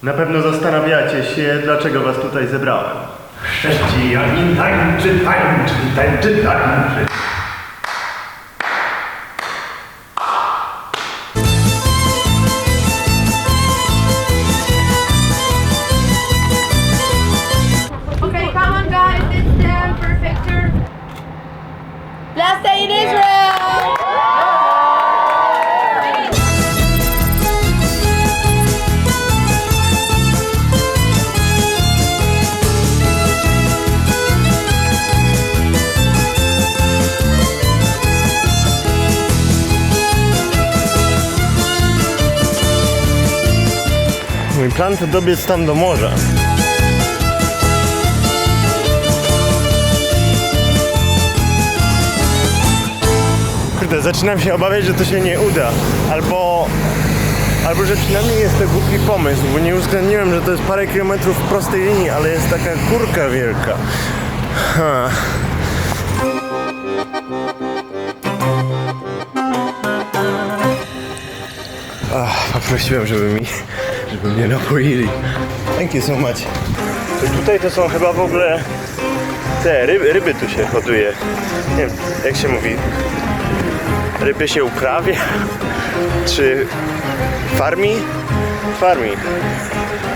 Na pewno zastanawiacie się, dlaczego was tutaj zebrałem. Chrześcijanin tańczy, tańczy, tańczy, tańczy. Okay, come on guys, let's stand for a picture. Last day in Israel! Mój plan to dobiec tam do morza. Kurde, zaczynam się obawiać, że to się nie uda. Albo że przynajmniej jest to głupi pomysł, bo nie uwzględniłem, że to jest parę kilometrów w prostej linii, ale jest taka górka wielka. Poprosiłem, żeby mnie napoili. Thank you so much. Tutaj to są chyba w ogóle te ryby tu się hoduje. Nie wiem, jak się mówi. Ryby się uprawia? Czy farmi?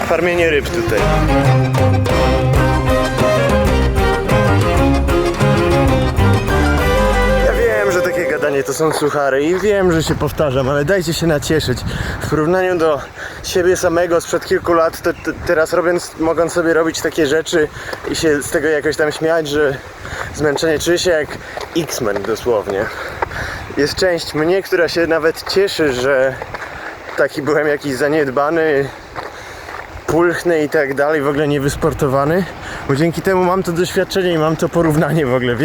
Farmienie ryb tutaj. Gadanie to są suchary i wiem, że się powtarzam, ale dajcie się nacieszyć. W porównaniu do siebie samego sprzed kilku lat, to teraz mogąc sobie robić takie rzeczy i się z tego jakoś tam śmiać, że zmęczenie, czuję się jak X-Men dosłownie. Jest część mnie, która się nawet cieszy, że taki byłem jakiś zaniedbany, pulchny i tak dalej, w ogóle niewysportowany, bo dzięki temu mam to doświadczenie i mam to porównanie w ogóle.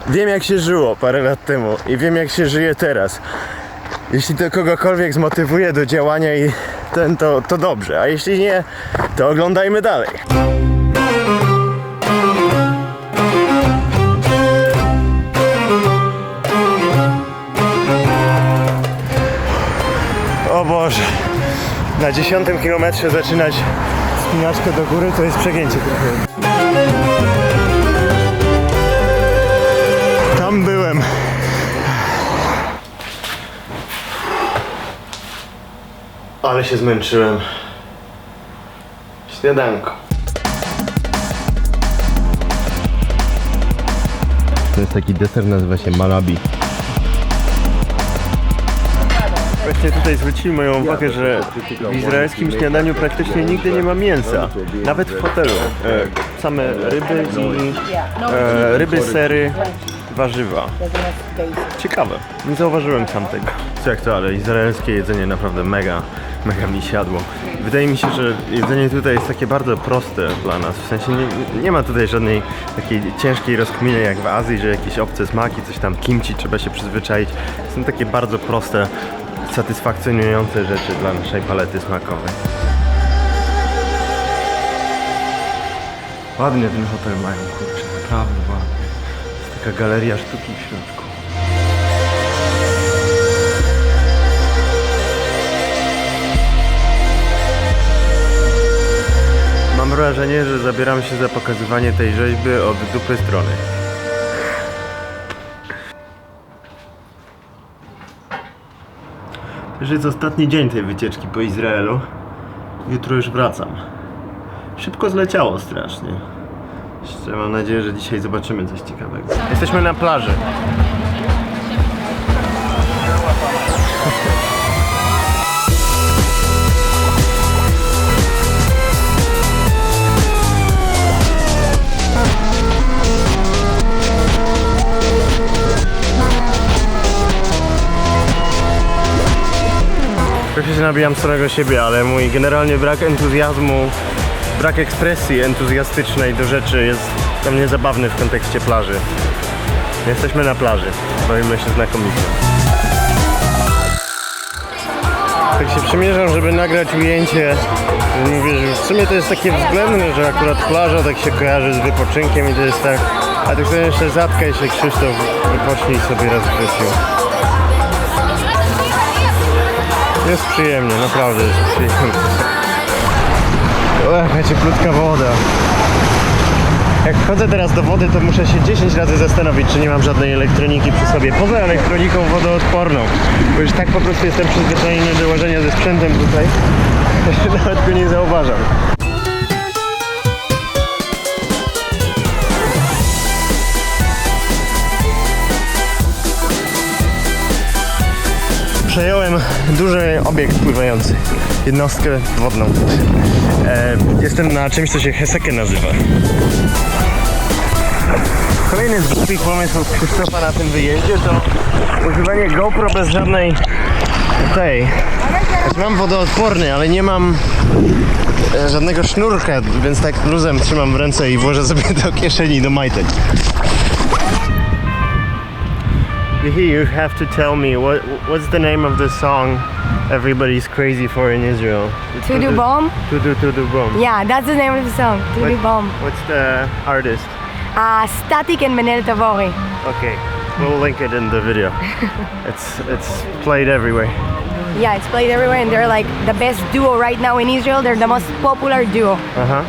Wiem jak się żyło parę lat temu i wiem jak się żyje teraz. Jeśli to kogokolwiek zmotywuje do działania to dobrze, a jeśli nie, to oglądajmy dalej. O Boże, na 10. kilometrze zaczynać wspinaczkę do góry to jest przegięcie trochę. Tam byłem. Ale się zmęczyłem. Śniadanko. To jest taki deser, nazywa się Malabi. Właśnie tutaj zwrócili moją uwagę, że w izraelskim śniadaniu praktycznie nigdy nie ma mięsa. Nawet w hotelu. Same ryby i ryby, sery, warzywa. Ciekawe. Nie zauważyłem sam tego. Co jak to, ale izraelskie jedzenie naprawdę mega mi siadło. Wydaje mi się, że jedzenie tutaj jest takie bardzo proste dla nas. W sensie nie ma tutaj żadnej takiej ciężkiej rozkminy jak w Azji, że jakieś obce smaki, coś tam kimchi, trzeba się przyzwyczaić. Są takie bardzo proste, satysfakcjonujące rzeczy dla naszej palety smakowej. Ładnie ten hotel mają, kurczę, naprawdę ładnie. Jest taka galeria sztuki w środku. Mam wrażenie, że zabieram się za pokazywanie tej rzeźby od dupy strony. To jest ostatni dzień tej wycieczki po Izraelu. Jutro już wracam. Szybko zleciało strasznie. Jeszcze mam nadzieję, że dzisiaj zobaczymy coś ciekawego. Jesteśmy na plaży. Trochę się nabijam z samego siebie, ale mój generalnie brak entuzjazmu, brak ekspresji entuzjastycznej do rzeczy jest dla mnie zabawny w kontekście plaży. Jesteśmy na plaży, bawimy się znakomicie. Tak się przymierzam, żeby nagrać ujęcie. Mówię, że w sumie to jest takie względne, że akurat plaża tak się kojarzy z wypoczynkiem i to jest tak. A tak sobie jeszcze zatkaj się, Krzysztof, wypocznij sobie raz w życiu. Jest przyjemnie, naprawdę jest przyjemnie. Jaka cieplutka woda. Jak wchodzę teraz do wody, to muszę się 10 razy zastanowić, czy nie mam żadnej elektroniki przy sobie. Poza elektroniką wodoodporną. Bo już tak po prostu jestem przyzwyczajony do łażenia ze sprzętem tutaj, że nawet go nie zauważam. Przejąłem duży obiekt pływający, jednostkę wodną. Jestem na czymś, co się Heseke nazywa. Kolejny z głupich pomysłów Krzysztofa na tym wyjeździe to używanie GoPro bez żadnej tej. Znaczy mam wodoodporny, ale nie mam żadnego sznurka, więc tak luzem trzymam w ręce i włożę sobie do kieszeni, do majtek. Here you have to tell me what's the name of the song everybody's crazy for in Israel? Tudu Bomb? Tudu Bomb. Yeah, that's the name of the song. Tudu Bomb. What's the artist? Static and Menel Tavori. Okay, we'll link it in the video. It's played everywhere. Yeah, it's played everywhere and they're like the best duo right now in Israel. They're the most popular duo. I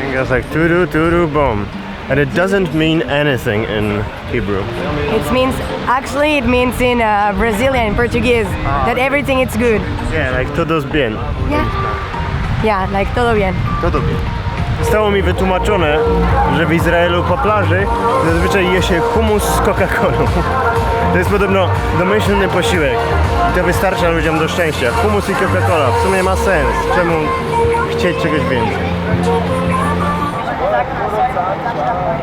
think it's like Tudu Bomb. And it doesn't mean anything in Hebrew. It means in Brazilian, Portuguese, that everything is good. Yeah, like todos bien. Yeah, like todo bien. Todo bien. Zostało mi wytłumaczone, że w Izraelu po plaży zazwyczaj je się hummus z Coca-Colą. To jest podobno domyślny posiłek. I to wystarcza ludziom do szczęścia. Hummus i Coca-Cola. W sumie ma sens. Czemu chcieć czegoś więcej?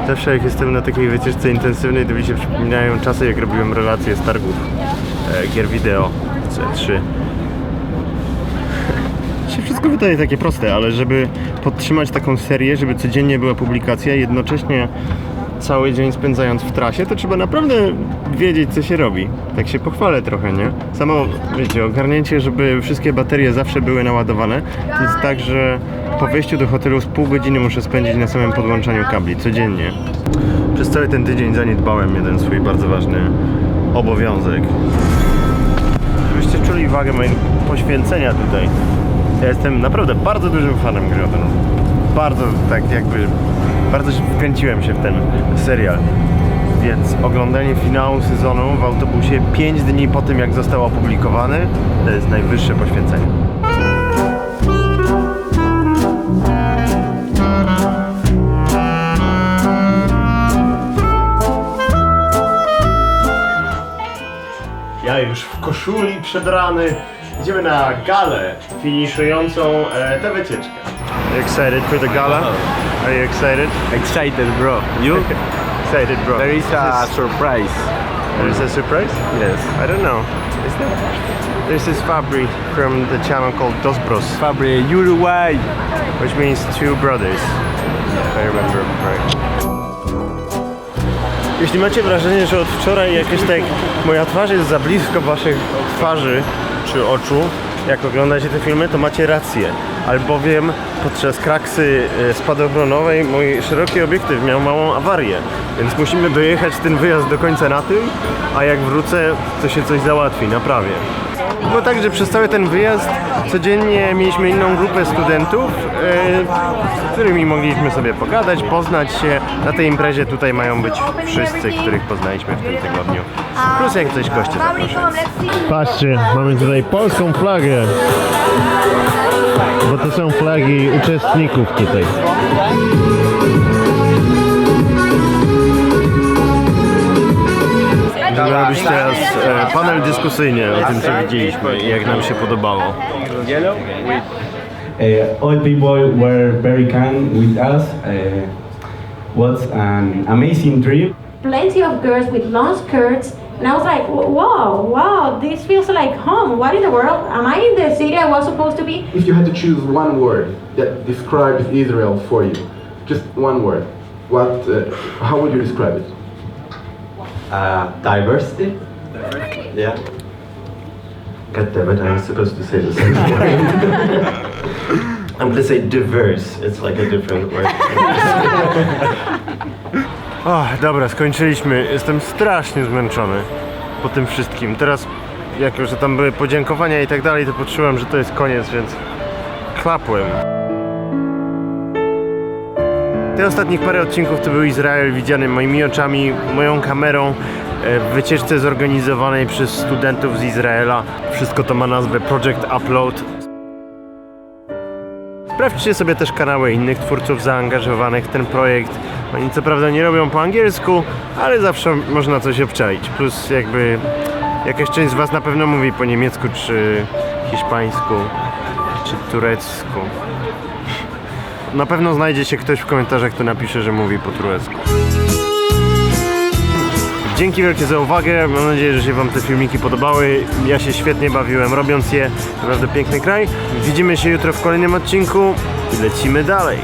Zawsze jak jestem na takiej wycieczce intensywnej, to mi się przypominają czasy, jak robiłem relacje z targów gier wideo C3. Się wszystko wydaje takie proste, ale żeby podtrzymać taką serię, żeby codziennie była publikacja, jednocześnie cały dzień spędzając w trasie, to trzeba naprawdę wiedzieć, co się robi. Tak się pochwalę trochę, nie? Samo, wiecie, ogarnięcie, żeby wszystkie baterie zawsze były naładowane, to jest tak, że po wyjściu do hotelu z pół godziny muszę spędzić na samym podłączaniu kabli, codziennie. Przez cały ten tydzień zaniedbałem jeden swój bardzo ważny obowiązek. Żebyście czuli wagę mojego poświęcenia tutaj. Ja jestem naprawdę bardzo dużym fanem gry o tron. Bardzo, tak jakby, bardzo wkręciłem się w ten serial. Więc oglądanie finału sezonu w autobusie 5 dni po tym, jak został opublikowany, to jest najwyższe poświęcenie. Ja już w koszuli przebrany. Idziemy na galę finiszującą tę wycieczkę. Are you excited for the gala? Are you excited? Excited, bro. You? Excited, bro. There is a surprise. There is a surprise? Yes. I don't know. This is Fabri from the channel called Dos Bros, Fabri, Uruguay. which means two brothers, if I remember correctly. Jeśli macie wrażenie, że od wczoraj jakoś tak moja twarz jest za blisko waszych twarzy czy oczu, jak oglądacie te filmy, to macie rację. Albowiem podczas kraksy spadochronowej mój szeroki obiektyw miał małą awarię, więc musimy dojechać ten wyjazd do końca na tym, a jak wrócę, to się coś załatwi, naprawię. No także przez cały ten wyjazd codziennie mieliśmy inną grupę studentów, z którymi mogliśmy sobie pogadać, poznać się. Na tej imprezie tutaj mają być wszyscy, których poznaliśmy w tym tygodniu. Plus jak coś goście zapraszać. Patrzcie, mamy tutaj polską flagę, bo to są flagi uczestników tutaj. Będziemy robić teraz panel dyskusyjny o tym, co widzieliśmy i jak nam się podobało. All people were very kind with us. Was an amazing trip. Plenty of girls with long skirts, and I was like, wow, this feels like home. What in the world? Am I in the city I was supposed to be? If you had to choose one word that describes Israel for you, just one word, how would you describe it? Diversity? Yeah. God damn it, I was supposed to say the same word. I'm gonna say diverse. It's like a different word. Dobra, skończyliśmy. Jestem strasznie zmęczony po tym wszystkim. Teraz, jako że tam były podziękowania i tak dalej, to poczułem, że to jest koniec, więc klapłem. Te ostatnich parę odcinków to był Izrael widziany moimi oczami, moją kamerą w wycieczce zorganizowanej przez studentów z Izraela. Wszystko to ma nazwę Project Upload. Sprawdźcie sobie też kanały innych twórców zaangażowanych w ten projekt. Oni co prawda nie robią po angielsku, ale zawsze można coś obczaić. Plus jakby jakaś część z was na pewno mówi po niemiecku, czy hiszpańsku, czy turecku. Na pewno znajdzie się ktoś w komentarzach, kto napisze, że mówi po turecku. Dzięki wielkie za uwagę, mam nadzieję, że się wam te filmiki podobały. Ja się świetnie bawiłem robiąc je, naprawdę piękny kraj. Widzimy się jutro w kolejnym odcinku i lecimy dalej.